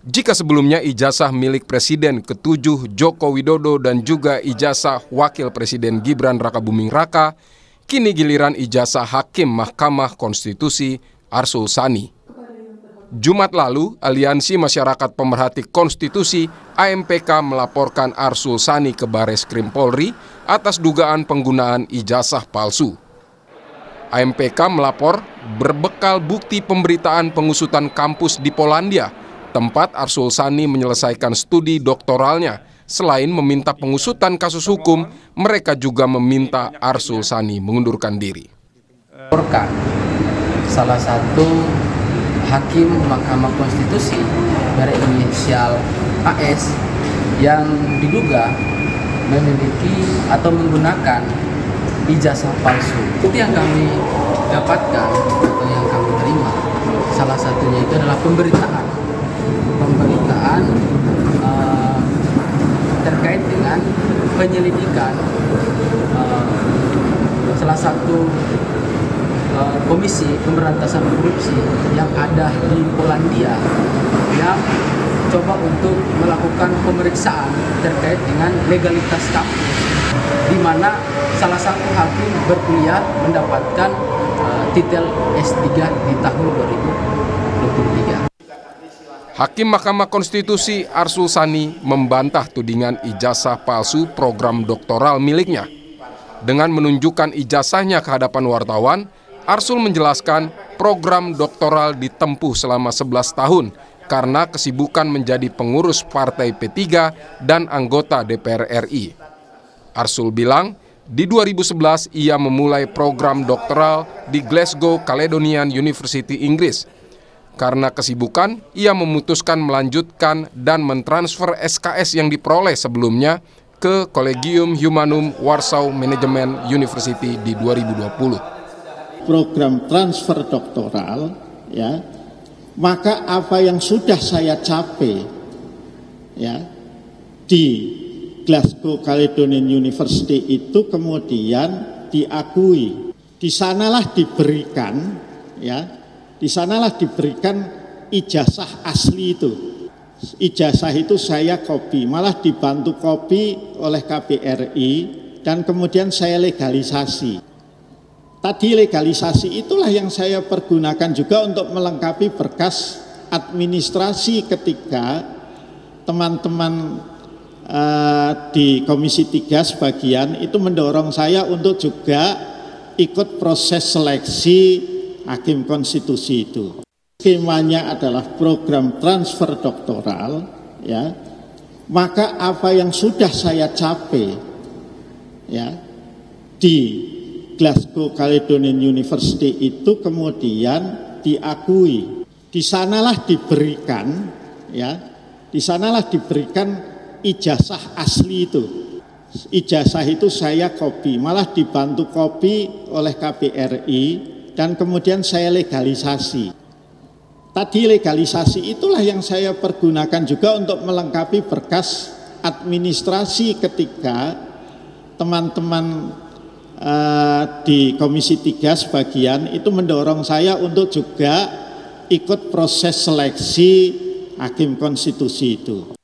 Jika sebelumnya ijazah milik Presiden ke-7 Joko Widodo dan juga ijazah Wakil Presiden Gibran Rakabuming Raka, kini giliran ijazah Hakim Mahkamah Konstitusi Arsul Sani. Jumat lalu, Aliansi Masyarakat Pemerhati Konstitusi AMPK melaporkan Arsul Sani ke Bareskrim Polri atas dugaan penggunaan ijazah palsu. AMPK melapor berbekal bukti pemberitaan pengusutan kampus di Polandia, tempat Arsul Sani menyelesaikan studi doktoralnya. Selain meminta pengusutan kasus hukum, mereka juga meminta Arsul Sani mengundurkan diri. Salah satu hakim Mahkamah Konstitusi berinisial AS yang diduga memiliki atau menggunakan ijazah palsu. Itu yang kami dapatkan atau yang kami terima. Salah satunya itu adalah pemberitaan terkait dengan penyelidikan salah satu komisi pemberantasan korupsi yang ada di Polandia yang coba untuk melakukan pemeriksaan terkait dengan legalitas kampus, di mana salah satu hakim berkuliah mendapatkan titel S3 di tahun 2023. Hakim Mahkamah Konstitusi Arsul Sani membantah tudingan ijazah palsu program doktoral miliknya. Dengan menunjukkan ijazahnya ke hadapan wartawan, Arsul menjelaskan program doktoral ditempuh selama 11 tahun karena kesibukan menjadi pengurus Partai P3 dan anggota DPR RI. Arsul bilang, di 2011 ia memulai program doktoral di Glasgow Caledonian University, Inggris. Karena kesibukan, ia memutuskan melanjutkan dan mentransfer SKS yang diperoleh sebelumnya ke Collegium Humanum Warsaw Management University di 2020. Program transfer doktoral, ya, maka apa yang sudah saya capai, ya, di Glasgow Caledonian University itu kemudian diakui. Di sanalah diberikan, ya. Di sanalah diberikan ijazah asli itu. Ijazah itu saya copy, malah dibantu copy oleh KBRI dan kemudian saya legalisasi. Tadi legalisasi itulah yang saya pergunakan juga untuk melengkapi berkas administrasi ketika teman-teman di Komisi 3 sebagian itu mendorong saya untuk juga ikut proses seleksi Hakim Konstitusi itu. Skemanya adalah program transfer doktoral, ya. Maka apa yang sudah saya capai, ya, di Glasgow Caledonian University itu kemudian diakui. Di sanalah diberikan, ya, di sanalah diberikan ijazah asli itu. Ijazah itu saya copy, malah dibantu copy oleh KBRI dan kemudian saya legalisasi. Tadi legalisasi itulah yang saya pergunakan juga untuk melengkapi berkas administrasi ketika teman-teman di Komisi 3 sebagian itu mendorong saya untuk juga ikut proses seleksi Hakim Konstitusi itu.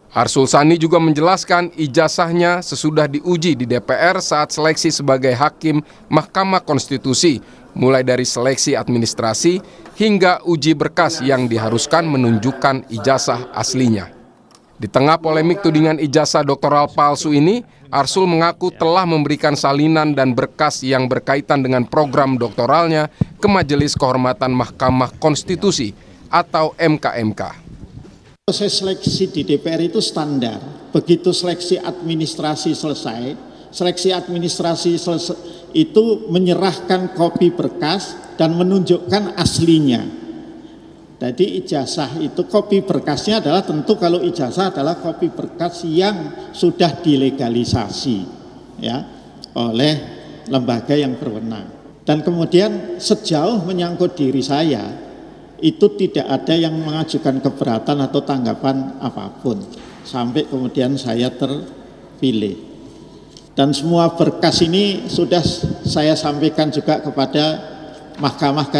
Arsul Sani juga menjelaskan ijazahnya sesudah diuji di DPR saat seleksi sebagai Hakim Mahkamah Konstitusi, mulai dari seleksi administrasi hingga uji berkas yang diharuskan menunjukkan ijazah aslinya. Di tengah polemik tudingan ijazah doktoral palsu ini, Arsul mengaku telah memberikan salinan dan berkas yang berkaitan dengan program doktoralnya ke Majelis Kehormatan Mahkamah Konstitusi atau MKMK. Proses seleksi di DPR itu standar. Begitu seleksi administrasi selesai, itu menyerahkan kopi berkas dan menunjukkan aslinya. Jadi ijazah itu kopi berkasnya adalah tentu kalau ijazah adalah kopi berkas yang sudah dilegalisasi, ya, oleh lembaga yang berwenang. Dan kemudian sejauh menyangkut diri saya, itu tidak ada yang mengajukan keberatan atau tanggapan apapun sampai kemudian saya terpilih. Dan semua berkas ini sudah saya sampaikan juga kepada Mahkamah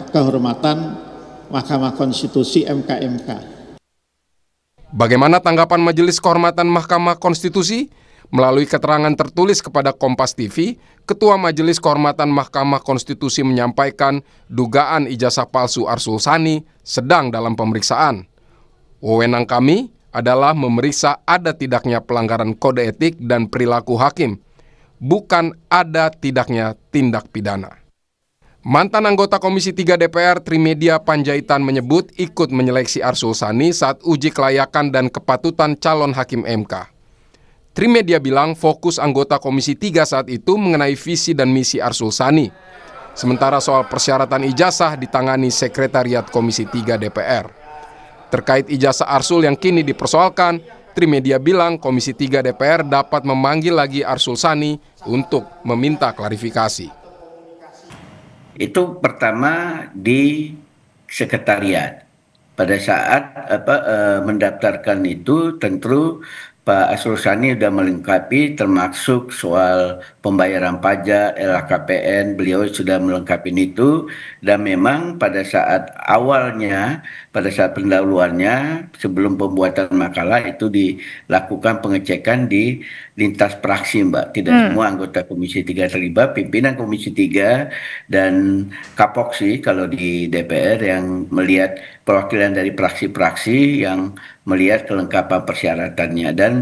Kehormatan Mahkamah Konstitusi MK-MK. Bagaimana tanggapan Majelis Kehormatan Mahkamah Konstitusi? Melalui keterangan tertulis kepada Kompas TV, Ketua Majelis Kehormatan Mahkamah Konstitusi menyampaikan dugaan ijazah palsu Arsul Sani sedang dalam pemeriksaan. Wewenang kami adalah memeriksa ada tidaknya pelanggaran kode etik dan perilaku hakim, bukan ada tidaknya tindak pidana. Mantan anggota Komisi 3 DPR Trimedia Panjaitan menyebut ikut menyeleksi Arsul Sani saat uji kelayakan dan kepatutan calon hakim MK. Trimedia bilang fokus anggota Komisi 3 saat itu mengenai visi dan misi Arsul Sani. Sementara soal persyaratan ijazah ditangani Sekretariat Komisi 3 DPR. Terkait ijazah Arsul yang kini dipersoalkan, Trimedia bilang Komisi 3 DPR dapat memanggil lagi Arsul Sani untuk meminta klarifikasi. Itu pertama di sekretariat. Pada saat mendaftarkan itu tentu Pak Arsul Sani sudah melengkapi termasuk soal pembayaran pajak, LHKPN, beliau sudah melengkapi itu, dan memang pada saat awalnya, pada saat pendahuluannya sebelum pembuatan makalah itu dilakukan pengecekan di lintas praksi, Mbak. Tidak semua anggota Komisi 3 terlibat, pimpinan Komisi 3 dan Kapoksi kalau di DPR yang melihat perwakilan dari praksi-praksi yang melihat kelengkapan persyaratannya, dan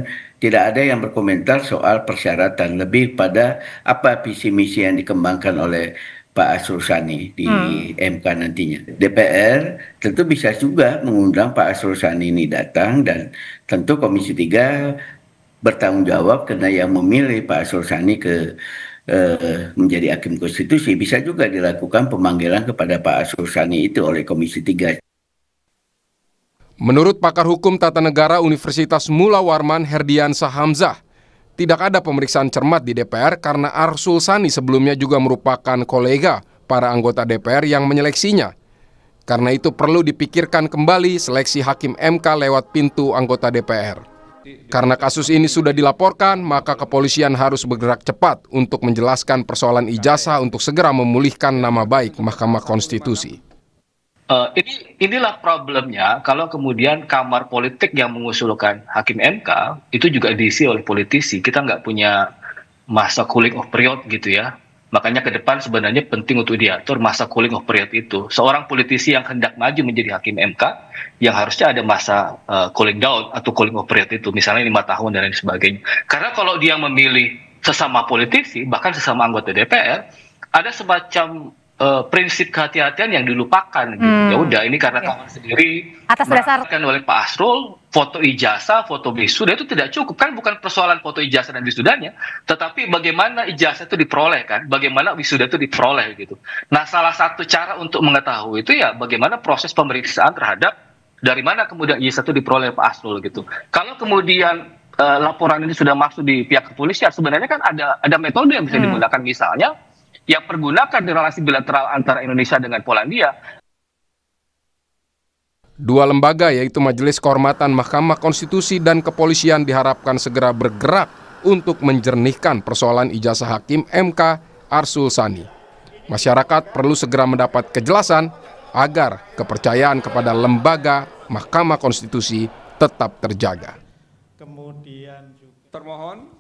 tidak ada yang berkomentar soal persyaratan, lebih pada apa visi misi yang dikembangkan oleh Pak Arsul Sani di MK nantinya. DPR tentu bisa juga mengundang Pak Arsul Sani ini datang, dan tentu Komisi 3 bertanggung jawab karena yang memilih Pak Arsul Sani menjadi hakim konstitusi. Bisa juga dilakukan pemanggilan kepada Pak Arsul Sani itu oleh Komisi 3. Menurut pakar hukum tata negara Universitas Mula Warman Herdiansah Hamzah, tidak ada pemeriksaan cermat di DPR karena Arsul Sani sebelumnya juga merupakan kolega para anggota DPR yang menyeleksinya. Karena itu perlu dipikirkan kembali seleksi hakim MK lewat pintu anggota DPR. Karena kasus ini sudah dilaporkan, maka kepolisian harus bergerak cepat untuk menjelaskan persoalan ijazah untuk segera memulihkan nama baik Mahkamah Konstitusi. Inilah problemnya kalau kemudian kamar politik yang mengusulkan hakim MK itu juga diisi oleh politisi. Kita nggak punya masa cooling off period gitu ya. Makanya ke depan sebenarnya penting untuk diatur masa cooling off period itu. Seorang politisi yang hendak maju menjadi hakim MK, yang harusnya ada masa cooling down atau cooling off period itu, misalnya 5 tahun dan lain sebagainya. Karena kalau dia memilih sesama politisi, bahkan sesama anggota DPR, ada semacam prinsip kehati-hatian yang dilupakan gitu. Ya udah, ini karena kamar sendiri atas dasar oleh Pak Asrul, foto ijazah, foto wisuda itu tidak cukup, kan bukan persoalan foto ijazah dan wisudanya, tetapi bagaimana ijazah itu diperoleh, kan, bagaimana wisuda itu diperoleh gitu. Nah, salah satu cara untuk mengetahui itu ya bagaimana proses pemeriksaan terhadap dari mana kemudian ijazah itu diperoleh Pak Asrul gitu. Kalau kemudian laporan ini sudah masuk di pihak kepolisian, sebenarnya kan ada metode yang bisa digunakan, misalnya yang pergunakan di relasi bilateral antara Indonesia dengan Polandia. Dua lembaga yaitu Majelis Kehormatan Mahkamah Konstitusi dan Kepolisian diharapkan segera bergerak untuk menjernihkan persoalan ijazah hakim MK Arsul Sani. Masyarakat perlu segera mendapat kejelasan agar kepercayaan kepada lembaga Mahkamah Konstitusi tetap terjaga. Kemudian juga termohon